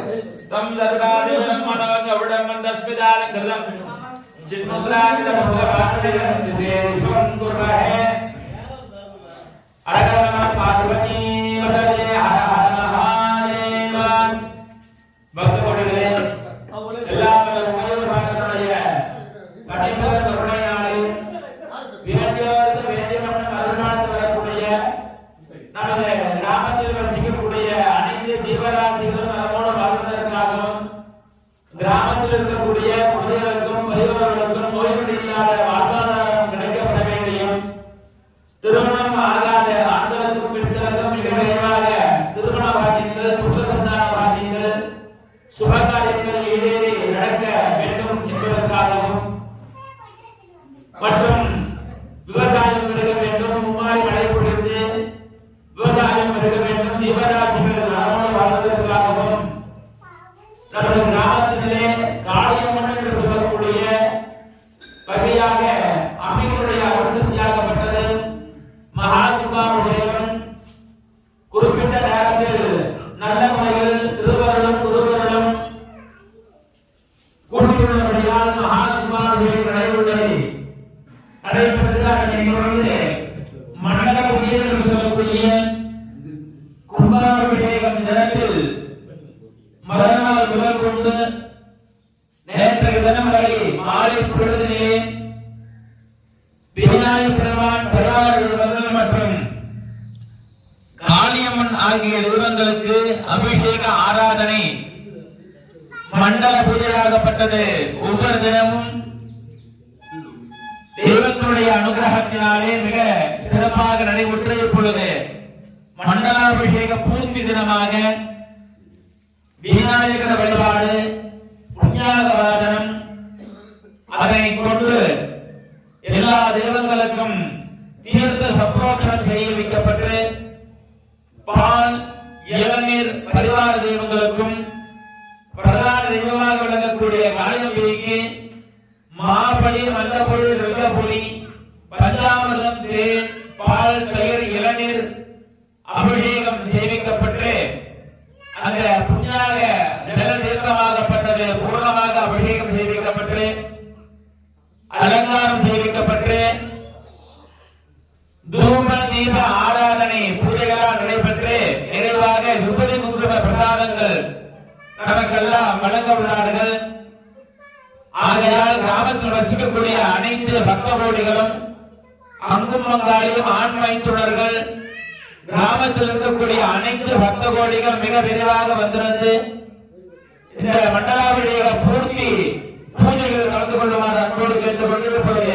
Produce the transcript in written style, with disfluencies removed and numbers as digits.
तम सर्वादि ब्रह्मणों अवडमंदस्मिदाल कृतम चिन्मुद्रादि ब्रह्मवादिनं चिते शिवं कुर्महे हर हर पार्वती वदने हर हर महादेव भक्त कोडिगले எல்லாம் உயர் பாகத்துடைய கடைபெற கருணையாலே வேண்டியோருக்கு வேண்டிய மன்னம் அருள்நாட்டு வரக்கூடிய நமது கிராமத்தில் வசிக்கக்கூடிய அனைத்து ஜீவராசிகளும் நலமோடு வாழ்வதற்காகவும் கிராமத்தில் இருக்கக்கூடிய குழந்தைகளுக்கும் பெரியவர்களுக்கும் நோய் நொடி இல்லாத வாழ்வாதாரம் கிடைக்கப்பட வேண்டியும் திருமணம் ஆகாத ஆண்களுக்கும் பெண்களுக்கும் மிக விரைவாக திருமண பாக்கியங்கள் புத்திர சந்தான பாக்கியங்கள் சுபகாரியங்கள் ஈடேறி நடக்க வேண்டும் என்பதற்காகவும் மற்றும் விவசாயம் பெருக வேண்டும் மும்மாரி மழை பொழிந்து விவசாயம் பெருக வேண்டும் ஜீவராசிகள் நலமோடு வாழ்வதற்காகவும் நமது கிராமத்திலே காளியம்மன் என்று சொல்லக்கூடிய வகையாக அம்மையுடைய அருட்சக்தியாகப்பட்டது மகாகுமாரதேவன் குறிப்பிட்ட நேரத்தில் நல்ல முறையில் திருவருளும் குருவருளும் கூட்டியுள்ளபடியால் மகாகுமாரதேவன் நடைபெற்றதை நடைபெற்று அதனை தொடர்ந்து மண்டல பூஜை என்று சொல்லக்கூடிய கும்பாபிஷேகம் தினத்தில் மறுநாள் முதல் கொண்டு நேற்றைய தினம் வரை மாலை பொழுதிலே விநாயகர் பெருமான் பெருமாள் மற்றும் காளியம்மன் ஆகிய தெய்வங்களுக்கு அபிஷேக ஆராதனை மண்டல பூஜையாகப்பட்டது. ஒவ்வொரு தினமும் தெய்வங்களுடைய அனுகிரகத்தினாலே மிக சிறப்பாக நடைபெற்று இப்பொழுது மண்டலாபிஷேக பூர்த்தி தினமாக விநாயகர் வழிபாடு புண்ணியாக வாதனம் அதனை கொண்டு எல்லா தெய்வங்களுக்கும் தீர்த்த சப்ரோக்ஷம் செய்ய வைக்கப்பட்டு பால் இளநீர் பரிவார தெய்வங்களுக்கும் பிரதான தெய்வமாக விளங்கக்கூடிய காளியம்பிகைக்கு மாபடி மல்லபொடி ருல்லபொடி பஞ்சாமிர்தம் தேன் பால் தயிர் இளநீர் அபிஷேகம் செய்விக்கப்பட்டு அந்த புண்ணியாக ஜல தீர்த்தமாகப்பட்டது பூர்ணமாக அபிஷேகம் செய்விக்கப்பட்டு அலங்காரம் செய்விக்கப்பட்டு தூம தீப ஆராதனை பூஜைகளால் நடைபெற்று நிறைவாக விபதி குங்கும பிரசாதங்கள் நமக்கெல்லாம் வழங்க உள்ளார்கள். ஆகையால் கிராமத்தில் வசிக்கக்கூடிய அனைத்து பக்த கோடிகளும் அங்கும் அங்காளியும் ஆண் மைத்துணர்கள் கிராமத்தில் இருக்கக்கூடிய அனைத்து பக்த கோடிகள் மிக விரைவாக வந்திருந்து இந்த மண்டலாபிஷேக பூர்த்தி பூஜைகள் கலந்து கொள்ளுமாறு அன்போடு கேட்டுக் கொண்டிருப்பது